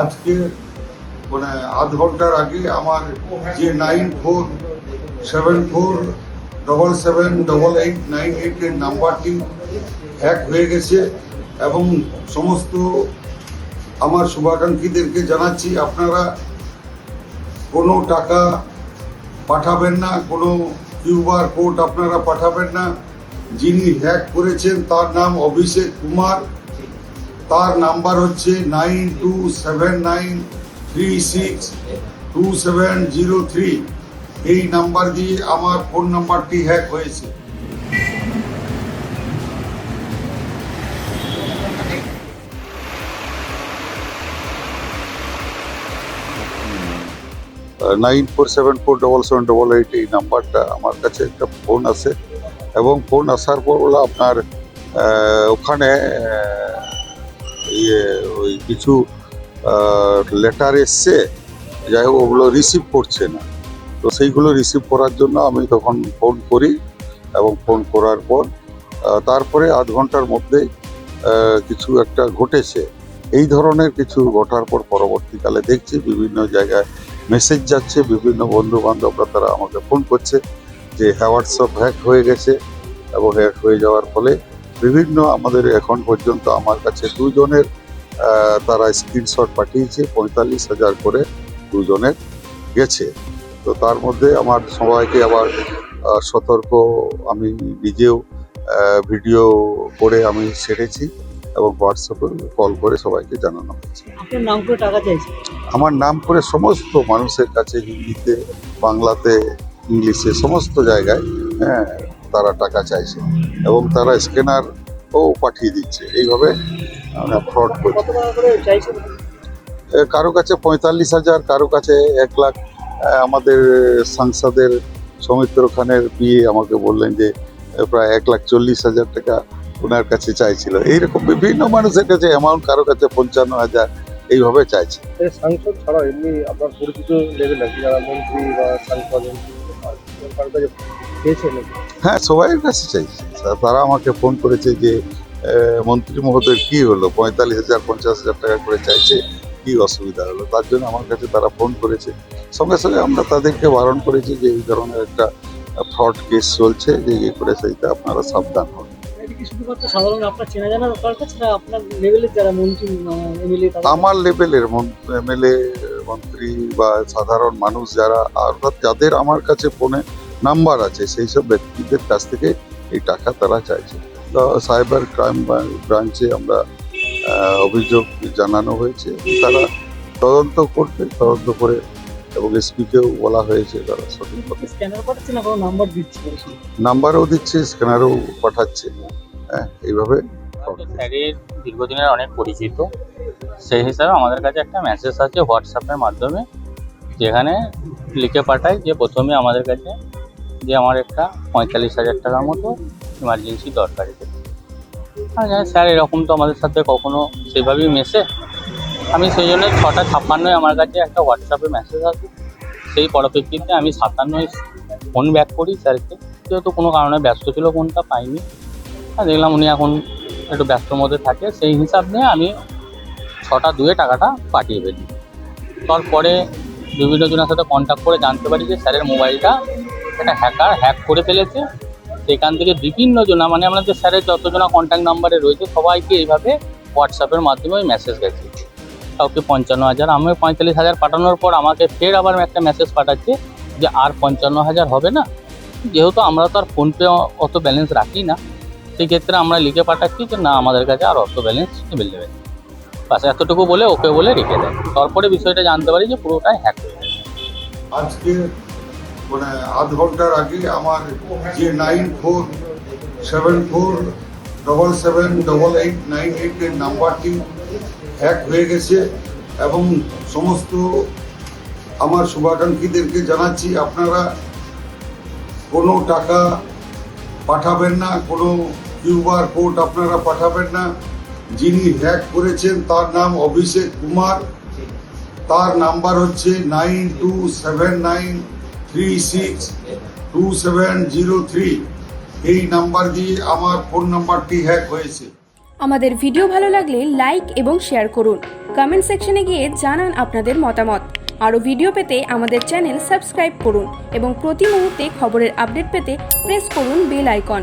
আজকে মানে আধ ঘন্টার আগে আমার যে 9474778898 এর নাম্বারটি হ্যাক হয়ে গেছে এবং সমস্ত আমার শুভাকাঙ্ক্ষীদেরকে জানাচ্ছি আপনারা কোনো টাকা পাঠাবেন না, কোনো কিউআর কোড আপনারা পাঠাবেন না। যিনি হ্যাক করেছেন তার নাম অভিষেক কুমার, তার নাম্বার হচ্ছে 9279362703। এই নাম্বার দিয়ে আমার ফোন নাম্বারটি হ্যাক হয়েছে। 94747788 এই নাম্বারটা আমার কাছে একটা ফোন আছে এবং ফোন আসার পর ওরা আপনার ওখানে ওই কিছু লেটার এসছে, যাই হোক ওগুলো রিসিভ করছে না। তো সেইগুলো রিসিভ করার জন্য আমি তখন ফোন করি এবং ফোন করার পর তারপরে আধ ঘন্টার মধ্যে কিছু একটা ঘটেছে। এই ধরনের কিছু ঘটার পর পরবর্তীকালে দেখছি বিভিন্ন জায়গায় মেসেজ যাচ্ছে, বিভিন্ন বন্ধু বান্ধবরা তারা আমাকে ফোন করছে যে হোয়াটসঅ্যাপ হ্যাক হয়ে গেছে এবং হ্যাক হয়ে যাওয়ার ফলে বিভিন্ন আমাদের এখন পর্যন্ত আমার কাছে দুজনের তারা স্ক্রিনশট পাঠিয়েছে, 45,000 করে দুজনের গেছে। তো তার মধ্যে আমার সবাইকে আবার সতর্ক আমি নিজেও ভিডিও করে আমি সেরেছি এবং হোয়াটসঅ্যাপে কল করে সবাইকে জানানো হয়েছে। আপনার নাম করে টাকা চাইছে? আমার নাম করে সমস্ত মানুষের কাছে হিন্দিতে, বাংলাতে, ইংলিশে সমস্ত জায়গায় তারা টাকা চাইছে এবং তারা স্ক্যানারও পাঠিয়ে দিচ্ছে। এইভাবে ফ্রড করছে। কত টাকা করে চাইছে? কারো কাছে 45,000, কারো কাছে 1 লাখ। আমাদের সাংসদের সৌমিত্র খানের বিয়ে আমাকে বললেন যে প্রায় 1,40,000 টাকা ওনার কাছে চাইছিল। এইরকম বিভিন্ন মানুষের কাছে অ্যামাউন্ট, কারো কাছে 55,000 এইভাবে চাইছে। সাংসদ ছাড়াও এমনি আপনার পরিচিত লেভেল আছে যারা মন্ত্রী বা সাংসদ কারো কাছে পেয়েছে নাকি? হ্যাঁ, সবাইয়ের কাছে চাইছে। তারা আমাকে ফোন করেছে যে মন্ত্রী মহোদয় কি হলো, 45,000 50,000 টাকা করে চাইছে, কি অসুবিধা হলো? তার জন্য আমার কাছে তারা ফোন করেছে। সঙ্গে সঙ্গে আমরা তাদেরকে বারণ করেছি যে এই ধরনের একটা ফ্রড কেস চলছে, যে ইয়ে করে সেইটা আপনারা সাবধান হন। এটা কি শুধুমাত্র সাধারণ আপনার চেনা জানা কার কাছে, না আপনার লেভেলের যারা মন্ত্রী এমএলএ? আমার লেভেলের এমএলএ, মন্ত্রী বা সাধারণ মানুষ যারা, অর্থাৎ যাদের আমার কাছে ফোনে নাম্বার আছে, সেই সব ব্যক্তিদের কাছ থেকে এই টাকা তারা চাইছে। তো সাইবার ক্রাইম ব্রাঞ্চে আমরা অভিযোগ জানানো হয়েছে, তারা তদন্ত করবে, তদন্ত করে এবং এসপিকেও বলা হয়েছে তারা সঠিক স্ক্যানার পাঠাচ্ছে না কোনো নাম্বার দিচ্ছে? নাম্বারও দিচ্ছে, স্ক্যানারও পাঠাচ্ছে। এইভাবে স্যারের দীর্ঘদিনের অনেক পরিচিত, সেই হিসাবে আমাদের কাছে একটা মেসেজ আছে হোয়াটসঅ্যাপের মাধ্যমে, যেখানে লিখে পাঠায় যে প্রথমে আমাদের কাছে যে আমার একটা 45,000 টাকার মতো ইমার্জেন্সি দরকার আছে। আর জানি স্যার এরকম তো আমাদের সাথে কখনো সেভাবেই মেশে। আমি সেই জন্য 6:56 আমার কাছে একটা হোয়াটসঅ্যাপে মেসেজ আসে। সেই পরিপ্রেক্ষিতে আমি 57 ফোন ব্যাক করি স্যারকে, যেহেতু কোনো কারণে ব্যস্ত ছিল, ফোনটা পাইনি। আর দেখলাম উনি এখন একটু ব্যস্তর মধ্যে থাকে, সেই হিসাব নিয়ে আমি 6:02 টাকাটা পাঠিয়ে ফেলি। তারপরে বিভিন্ন জনের সাথে কন্ট্যাক্ট করে জানতে পারি যে স্যারের মোবাইলটা একটা হ্যাকার হ্যাক করে ফেলেছে। সেখান থেকে বিভিন্ন জনা, মানে আমাদের স্যারের যতজনা কন্ট্যাক্ট নাম্বারে রয়েছে সবাইকে এইভাবে হোয়াটসঅ্যাপের মাধ্যমে মেসেজ গেছে। কাউকে 55,000, আমি 45,000 পাঠানোর পর আমাকে ফের আবার একটা মেসেজ পাঠাচ্ছে যে আর 55,000 হবে না। যেহেতু আমরা তো আর ফোনপে অত ব্যালেন্স রাখি না, সেক্ষেত্রে আমরা লিখে পাঠাচ্ছি যে না, আমাদের কাছে আর অত ব্যালেন্স অ্যাভেলেবেল। বাস এতটুকু বলে ওকে বলে রেখে দেয়। তারপরে বিষয়টা জানতে পারি যে পুরোটাই হ্যাক হয়ে গেছে। আজকে মানে আধ ঘন্টার আগে আমার যে 9474778898 এর নাম্বারটি হ্যাক হয়ে গেছে এবং সমস্ত আমার শুভাকাঙ্ক্ষীদেরকে জানাচ্ছি আপনারা কোনো টাকা পাঠাবেন না, কোনো কিউআর কোড আপনারা পাঠাবেন না। যিনি হ্যাক করেছেন তার নাম অভিষেক কুমার, তার নাম্বার হচ্ছে 9279362703। এই নাম্বার দিয়ে আমার ফোন নাম্বারটি হ্যাক হয়েছে। আমাদের ভিডিও ভালো লাগলে লাইক এবং শেয়ার করুন। কমেন্ট সেকশনে গিয়ে জানান আপনাদের মতামত। আরও ভিডিও পেতে আমাদের চ্যানেল সাবস্ক্রাইব করুন এবং প্রতি মুহূর্তে খবরের আপডেট পেতে প্রেস করুন বেল আইকন।